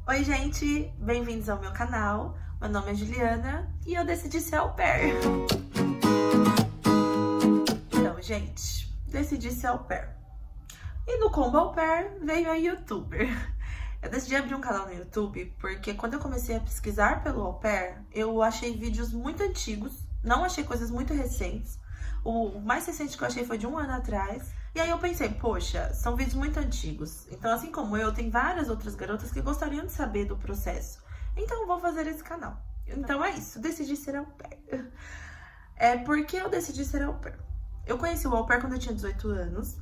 Oi, gente! Bem-vindos ao meu canal. Meu nome é Juliana e eu decidi ser au pair. Então, gente, decidi ser au pair. E no combo au pair veio a youtuber. Eu decidi abrir um canal no YouTube porque quando eu comecei a pesquisar pelo au pair, eu achei vídeos muito antigos, não achei coisas muito recentes. O mais recente que eu achei foi de 1 ano atrás. E aí eu pensei, poxa, são vídeos muito antigos. Então, assim como eu, tem várias outras garotas que gostariam de saber do processo. Então, eu vou fazer esse canal. Então é isso, decidi ser au pair. Por que eu decidi ser au pair? Eu conheci o au pair quando eu tinha 18 anos.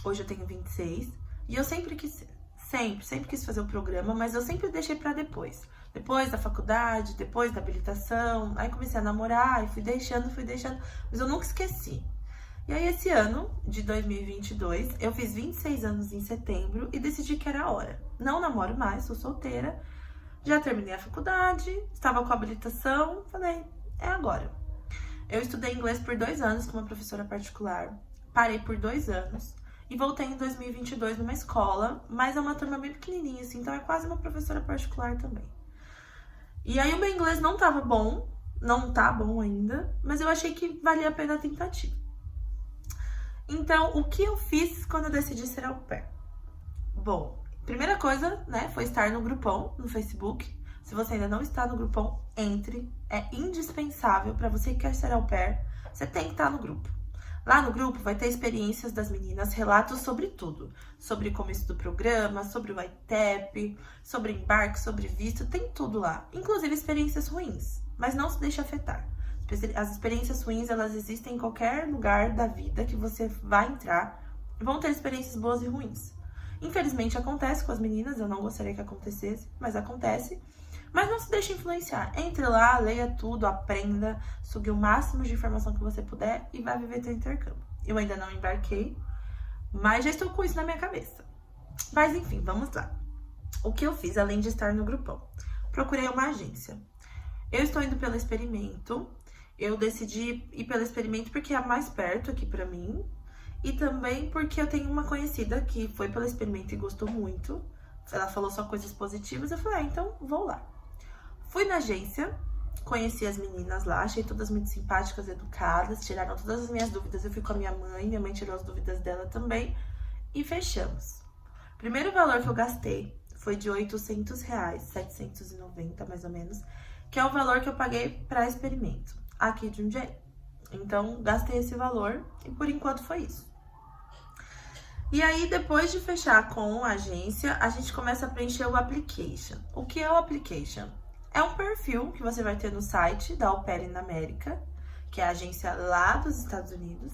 Hoje eu tenho 26. E eu sempre quis ser. Sempre quis fazer o programa, mas eu sempre deixei pra depois. Depois da faculdade, depois da habilitação. Aí comecei a namorar e fui deixando. Mas eu nunca esqueci. E aí esse ano, de 2022, eu fiz 26 anos em setembro e decidi que era a hora. Não namoro mais, sou solteira. Já terminei a faculdade, estava com a habilitação. Falei, é agora. Eu estudei inglês por 2 anos com uma professora particular. Parei por 2 anos. E voltei em 2022 numa escola, mas é uma turma bem pequenininha, assim, então é quase uma professora particular também. E aí o meu inglês não tava bom, não tá bom ainda, mas eu achei que valia a pena a tentativa. Então, o que eu fiz quando eu decidi ser au pair? Bom, primeira coisa, né, foi estar no grupão, no Facebook. Se você ainda não está no grupão, entre. É indispensável para você que quer ser au pair, você tem que estar no grupo. Lá no grupo vai ter experiências das meninas, relatos sobre tudo. Sobre o começo do programa, sobre o ITEP, sobre embarque, sobre visto, tem tudo lá. Inclusive experiências ruins, mas não se deixe afetar. As experiências ruins, elas existem em qualquer lugar da vida que você vai entrar. Vão ter experiências boas e ruins. Infelizmente acontece com as meninas, eu não gostaria que acontecesse, mas acontece. Mas não se deixe influenciar. Entre lá, leia tudo, aprenda, sugue o máximo de informação que você puder e vai viver seu intercâmbio. Eu ainda não embarquei, mas já estou com isso na minha cabeça. Mas enfim, vamos lá. O que eu fiz, além de estar no grupão? Procurei uma agência. Eu estou indo pelo experimento. Eu decidi ir pelo experimento porque é a mais perto aqui pra mim. E também porque eu tenho uma conhecida que foi pelo experimento e gostou muito. Ela falou só coisas positivas. Eu falei, então vou lá. Fui na agência, conheci as meninas lá, achei todas muito simpáticas, educadas, tiraram todas as minhas dúvidas. Eu fui com a minha mãe tirou as dúvidas dela também e fechamos. O primeiro valor que eu gastei foi de R$800, 790 mais ou menos, que é o valor que eu paguei para experimento aqui de Jundiaí. Então, gastei esse valor e por enquanto foi isso. E aí, depois de fechar com a agência, a gente começa a preencher o application. O que é o application? É um perfil que você vai ter no site da Au Pair in America, que é a agência lá dos Estados Unidos.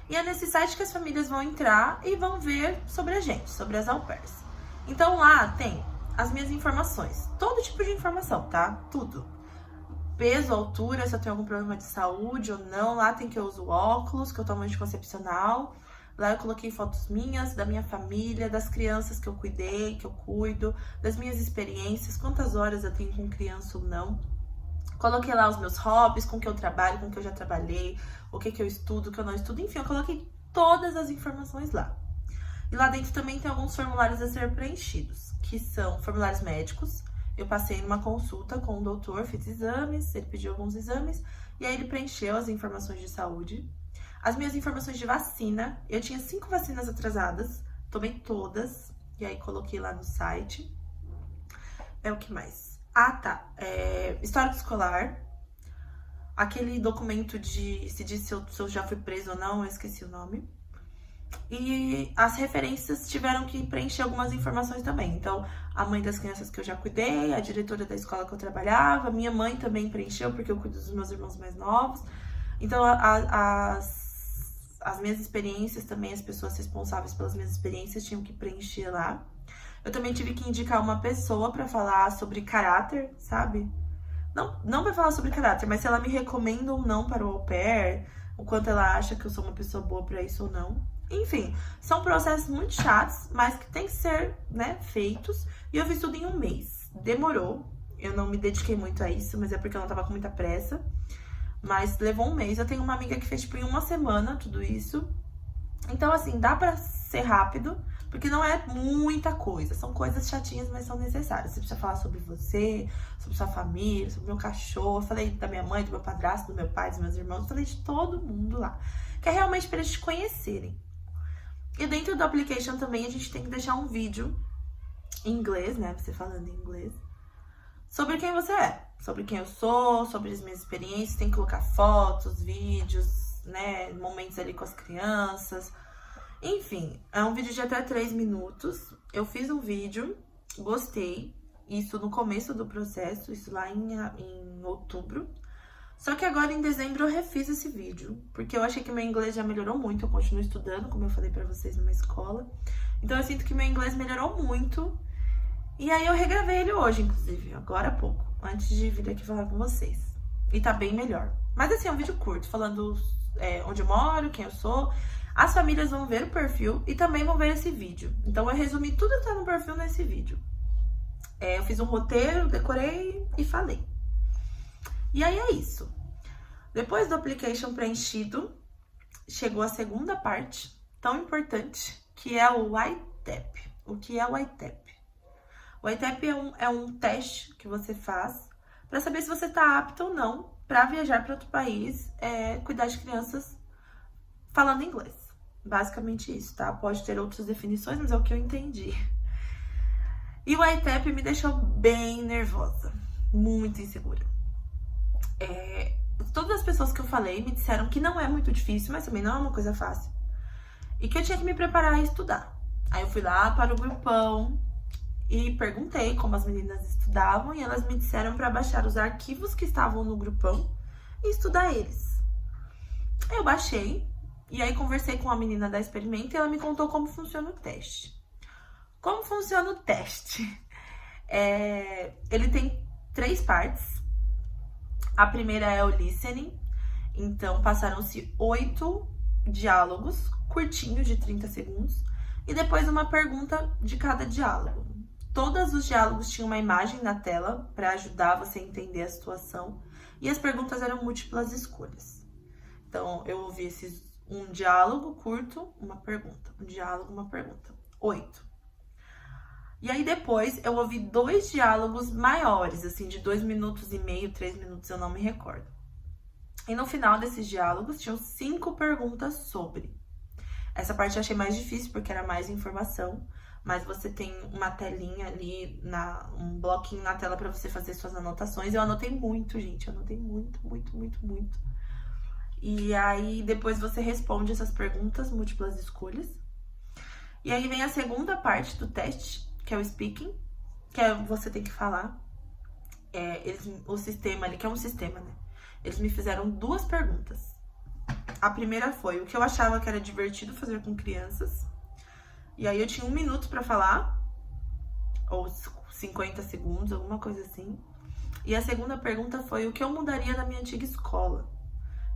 E é nesse site que as famílias vão entrar e vão ver sobre a gente, sobre as au pairs. Então lá tem as minhas informações, todo tipo de informação, tá? Tudo. Peso, altura, se eu tenho algum problema de saúde ou não. Lá tem que eu uso óculos, que eu tomo anticoncepcional. Lá eu coloquei fotos minhas, da minha família, das crianças que eu cuidei, que eu cuido, das minhas experiências, quantas horas eu tenho com criança ou não. Coloquei lá os meus hobbies, com que eu trabalho, com que eu já trabalhei, o que eu estudo, o que eu não estudo. Enfim, eu coloquei todas as informações lá. E lá dentro também tem alguns formulários a ser preenchidos, que são formulários médicos. Eu passei numa consulta com o doutor, fiz exames, ele pediu alguns exames, e aí ele preencheu as informações de saúde. As minhas informações de vacina, eu tinha 5 vacinas atrasadas, tomei todas, e aí coloquei lá no site. O que mais? Histórico escolar, aquele documento se diz se eu já fui preso ou não, eu esqueci o nome. E as referências tiveram que preencher algumas informações também. Então, a mãe das crianças que eu já cuidei, a diretora da escola que eu trabalhava, minha mãe também preencheu, porque eu cuido dos meus irmãos mais novos. Então, as minhas experiências também, as pessoas responsáveis pelas minhas experiências tinham que preencher lá. Eu também tive que indicar uma pessoa pra falar sobre caráter, sabe? Não pra falar sobre caráter, mas se ela me recomenda ou não para o au pair, o quanto ela acha que eu sou uma pessoa boa pra isso ou não. Enfim, são processos muito chatos, mas que tem que ser, né, feitos. E eu fiz tudo em 1 mês. Demorou, eu não me dediquei muito a isso, mas é porque eu não tava com muita pressa. Mas levou 1 mês. Eu tenho uma amiga que fez, tipo, em 1 semana tudo isso. Então, assim, dá pra ser rápido, Porque não é muita coisa, são coisas chatinhas, mas são necessárias. Você precisa falar sobre você, sobre sua família, sobre meu cachorro. Eu falei da minha mãe, do meu padrasto, do meu pai, dos meus irmãos. Eu falei de todo mundo lá. Que é realmente para eles te conhecerem. E dentro do application também a gente tem que deixar um vídeo em inglês, né? Você falando em inglês. Sobre quem você é. Sobre quem eu sou, sobre as minhas experiências. Tem que colocar fotos, vídeos, né? Momentos ali com as crianças. Enfim, é um vídeo de até 3 minutos. Eu fiz um vídeo, gostei. Isso no começo do processo, isso lá em outubro. Só que agora em dezembro eu refiz esse vídeo, porque eu achei que meu inglês já melhorou muito. Eu continuo estudando, como eu falei pra vocês, numa escola. Então eu sinto que meu inglês melhorou muito. E aí eu regravei ele hoje, inclusive, agora há pouco, antes de vir aqui falar com vocês. E tá bem melhor. Mas assim, é um vídeo curto, falando onde eu moro, quem eu sou. As famílias vão ver o perfil e também vão ver esse vídeo. Então eu resumi tudo que tá no perfil nesse vídeo. Eu fiz um roteiro, decorei e falei. E aí é isso. Depois do application preenchido, chegou a segunda parte, tão importante, que é o ITAP. O que é o ITAP? O ITAP é um teste que você faz para saber se você está apto ou não para viajar para outro país, cuidar de crianças falando inglês. Basicamente isso, tá? Pode ter outras definições, mas é o que eu entendi. E o ITAP me deixou bem nervosa, muito insegura. Todas as pessoas que eu falei me disseram que não é muito difícil, mas também não é uma coisa fácil. E que eu tinha que me preparar e estudar. Aí eu fui lá para o grupão e perguntei como as meninas estudavam e elas me disseram para baixar os arquivos que estavam no grupão e estudar eles. Eu baixei e aí conversei com a menina da Experimenta e ela me contou como funciona o teste. Como funciona o teste? Ele tem 3 partes. A primeira é o listening. Então, passaram-se 8 diálogos curtinhos de 30 segundos e depois uma pergunta de cada diálogo. Todos os diálogos tinham uma imagem na tela para ajudar você a entender a situação e as perguntas eram múltiplas escolhas. Então, eu ouvi um diálogo curto, uma pergunta. Um diálogo, uma pergunta. 8. E aí depois eu ouvi 2 diálogos maiores, assim, de 2 minutos e meio, 3 minutos, eu não me recordo. E no final desses diálogos tinham 5 perguntas sobre. Essa parte eu achei mais difícil porque era mais informação, mas você tem uma telinha ali, um bloquinho na tela para você fazer suas anotações. Eu anotei muito, gente, eu anotei muito, muito, muito, muito. E aí depois você responde essas perguntas, múltiplas escolhas. E aí vem a segunda parte do teste, que é o speaking, que você tem que falar. O sistema ali, que é um sistema, né? Eles me fizeram 2 perguntas. A primeira foi o que eu achava que era divertido fazer com crianças. E aí eu tinha 1 minuto pra falar, ou 50 segundos, alguma coisa assim. E a segunda pergunta foi o que eu mudaria na minha antiga escola.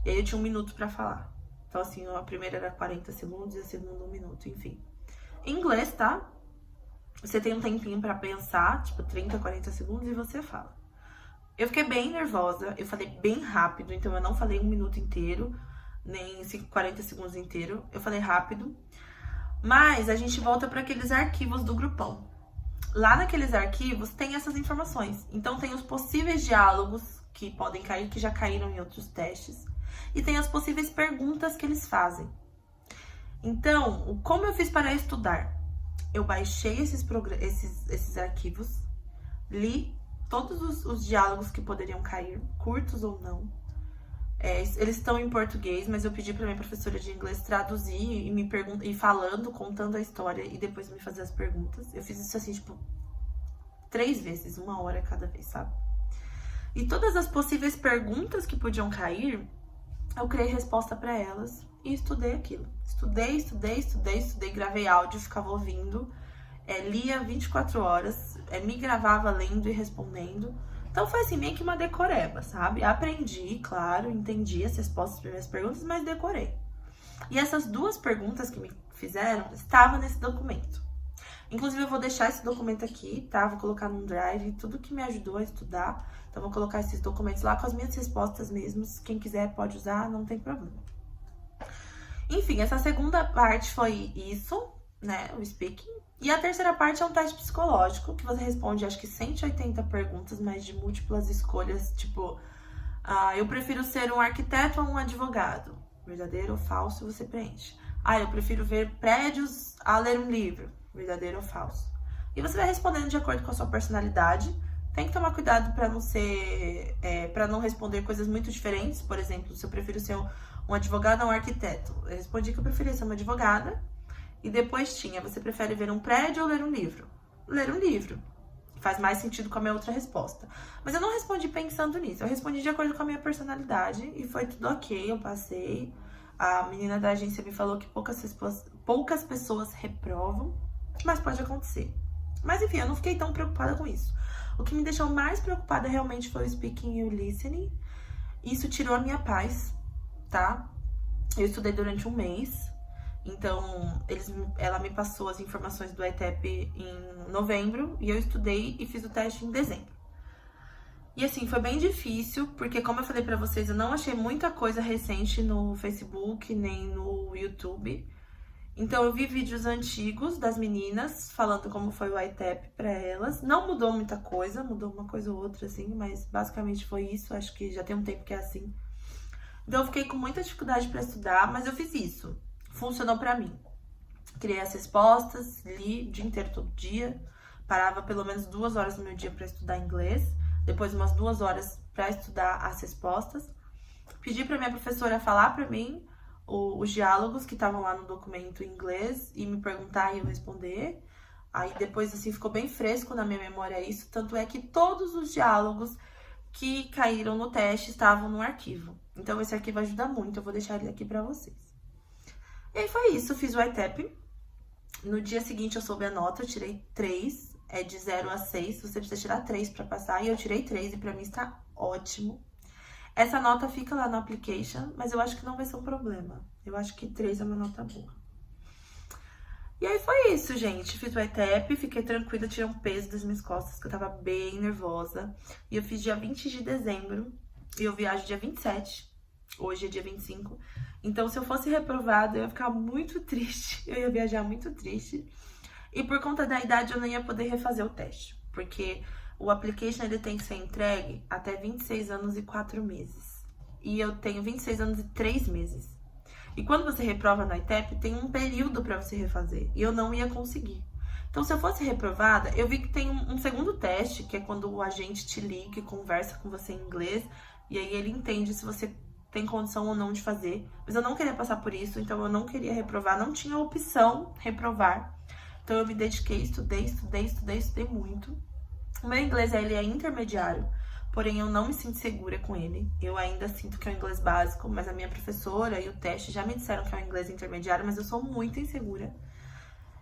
E aí eu tinha 1 minuto pra falar. Então assim, a primeira era 40 segundos e a segunda 1 minuto, enfim. Em inglês, tá? Você tem um tempinho pra pensar, tipo 30, 40 segundos e você fala. Eu fiquei bem nervosa, eu falei bem rápido, então eu não falei 1 minuto inteiro, nem 40 segundos inteiro, eu falei rápido. Mas a gente volta para aqueles arquivos do grupão. Lá naqueles arquivos tem essas informações. Então tem os possíveis diálogos que podem cair, que já caíram em outros testes. E tem as possíveis perguntas que eles fazem. Então, como eu fiz para estudar? Eu baixei esses arquivos, li todos os diálogos que poderiam cair, curtos ou não. Eles estão em português, mas eu pedi para minha professora de inglês traduzir e falando, contando a história e depois me fazer as perguntas. Eu fiz isso assim, tipo, 3 vezes, 1 hora cada vez, sabe? E todas as possíveis perguntas que podiam cair, eu criei resposta para elas e estudei aquilo. Estudei, gravei áudio, ficava ouvindo, lia 24 horas, me gravava lendo e respondendo. Então foi assim, meio que uma decoreba, sabe? Aprendi, claro, entendi as respostas para minhas perguntas, mas decorei. E essas 2 perguntas que me fizeram estavam nesse documento. Inclusive eu vou deixar esse documento aqui, tá? Vou colocar num drive, tudo que me ajudou a estudar. Então vou colocar esses documentos lá com as minhas respostas mesmas. Quem quiser pode usar, não tem problema. Enfim, essa segunda parte foi isso. né, o speaking. E a terceira parte é um teste psicológico, que você responde, acho que 180 perguntas, mas de múltiplas escolhas, tipo, eu prefiro ser um arquiteto ou um advogado? Verdadeiro ou falso, você preenche. Eu prefiro ver prédios a ler um livro. Verdadeiro ou falso? E você vai respondendo de acordo com a sua personalidade. Tem que tomar cuidado para não ser, para não responder coisas muito diferentes. Por exemplo, se eu prefiro ser um advogado ou um arquiteto, eu respondi que eu preferia ser uma advogada. E depois você prefere ver um prédio ou ler um livro? Ler um livro. Faz mais sentido com a minha outra resposta. Mas eu não respondi pensando nisso. Eu respondi de acordo com a minha personalidade e foi tudo ok, eu passei. A menina da agência me falou que poucas pessoas reprovam, mas pode acontecer. Mas enfim, eu não fiquei tão preocupada com isso. O que me deixou mais preocupada realmente foi o speaking e o listening. Isso tirou a minha paz, tá? Eu estudei durante um mês. Então, ela me passou as informações do ITEP em novembro e eu estudei e fiz o teste em dezembro. E assim, foi bem difícil, porque como eu falei pra vocês, eu não achei muita coisa recente no Facebook, nem no YouTube. Então, eu vi vídeos antigos das meninas falando como foi o ITEP pra elas. Não mudou muita coisa, mudou uma coisa ou outra, assim, mas basicamente foi isso. Acho que já tem um tempo que é assim. Então, eu fiquei com muita dificuldade pra estudar, mas eu fiz isso. Funcionou pra mim. Criei as respostas, li o dia inteiro, todo dia. Parava pelo menos 2 horas no meu dia pra estudar inglês. Depois umas 2 horas pra estudar as respostas. Pedi pra minha professora falar pra mim os diálogos que estavam lá no documento em inglês e me perguntar e eu responder. Aí depois, assim, ficou bem fresco na minha memória isso. Tanto é que todos os diálogos que caíram no teste estavam no arquivo. Então esse arquivo ajuda muito, eu vou deixar ele aqui pra vocês. E aí foi isso, eu fiz o ITEP. No dia seguinte eu soube a nota, eu tirei 3, é de 0 a 6, você precisa tirar 3 pra passar, e eu tirei 3 e pra mim está ótimo. Essa nota fica lá no application, mas eu acho que não vai ser um problema. Eu acho que 3 é uma nota boa. E aí foi isso, gente. Fiz o ITEP, fiquei tranquila, tirei um peso das minhas costas, que eu tava bem nervosa. E eu fiz dia 20 de dezembro, e eu viajo dia 27. Hoje é dia 25. Então, se eu fosse reprovada, eu ia ficar muito triste. Eu ia viajar muito triste. E por conta da idade, eu não ia poder refazer o teste. Porque o application, ele tem que ser entregue até 26 anos e 4 meses. E eu tenho 26 anos e 3 meses. E quando você reprova no ITEP, tem um período pra você refazer. E eu não ia conseguir. Então, se eu fosse reprovada, eu vi que tem um segundo teste, que é quando o agente te liga e conversa com você em inglês. E aí ele entende se você tem condição ou não de fazer. Mas eu não queria passar por isso, então eu não queria reprovar. Não tinha opção reprovar. Então eu me dediquei, estudei muito. O meu inglês, ele é intermediário, porém eu não me sinto segura com ele. Eu ainda sinto que é um inglês básico, mas a minha professora e o teste já me disseram que é um inglês intermediário, mas eu sou muito insegura.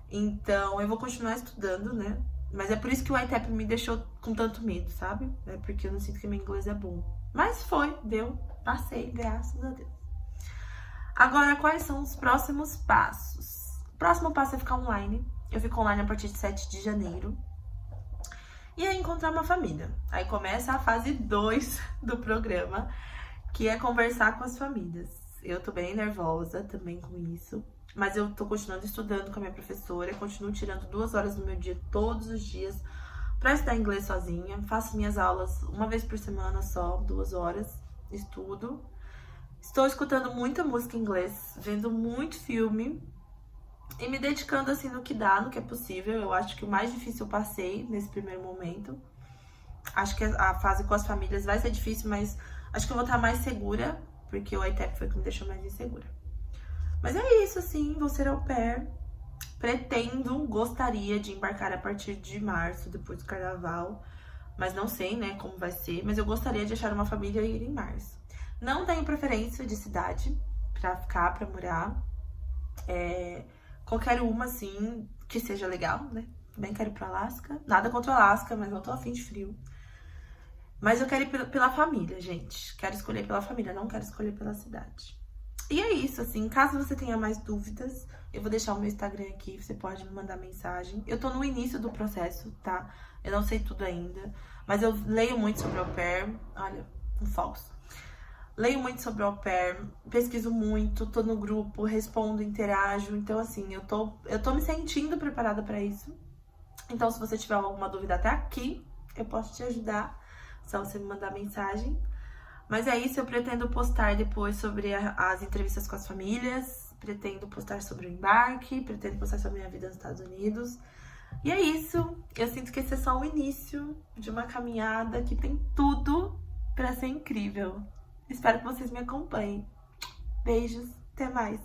Então eu vou continuar estudando, né? Mas é por isso que o ITEP me deixou com tanto medo, sabe? É porque eu não sinto que meu inglês é bom. Mas deu, passei, graças a Deus. Agora, quais são os próximos passos? O próximo passo é ficar online. Eu fico online a partir de 7 de janeiro. E aí encontrar uma família. Aí começa a fase 2 do programa, que é conversar com as famílias. Eu tô bem nervosa também com isso, mas eu tô continuando estudando com a minha professora, continuo tirando 2 horas do meu dia todos os dias pra estudar inglês sozinha. Faço minhas aulas uma vez por semana só, 2 horas, estudo. Estou escutando muita música em inglês, vendo muito filme e me dedicando assim no que dá, no que é possível. Eu acho que o mais difícil eu passei nesse primeiro momento. Acho que a fase com as famílias vai ser difícil, mas acho que eu vou estar mais segura, porque o ITEP foi o que me deixou mais insegura. Mas é isso, assim, vou ser au pair. Gostaria de embarcar a partir de março, depois do carnaval. Mas não sei, né, como vai ser. Mas eu gostaria de achar uma família e ir em março. Não tenho preferência de cidade pra ficar, pra morar. Qualquer uma, assim, que seja legal, né? Também quero ir pro Alasca. Nada contra o Alasca, mas não tô afim de frio. Mas eu quero ir pela família, gente. Quero escolher pela família, não quero escolher pela cidade. E é isso, assim, caso você tenha mais dúvidas, eu vou deixar o meu Instagram aqui, você pode me mandar mensagem. Eu tô no início do processo, tá? Eu não sei tudo ainda, mas eu leio muito sobre au pair. Olha, um falso. leio muito sobre au pair, pesquiso muito, tô no grupo, respondo, interajo. Então, assim, eu tô me sentindo preparada pra isso. Então, se você tiver alguma dúvida até aqui, eu posso te ajudar, só você me mandar mensagem. Mas é isso, eu pretendo postar depois sobre as entrevistas com as famílias, pretendo postar sobre o embarque, pretendo postar sobre a minha vida nos Estados Unidos. E é isso, eu sinto que esse é só o início de uma caminhada que tem tudo pra ser incrível. Espero que vocês me acompanhem. Beijos, até mais!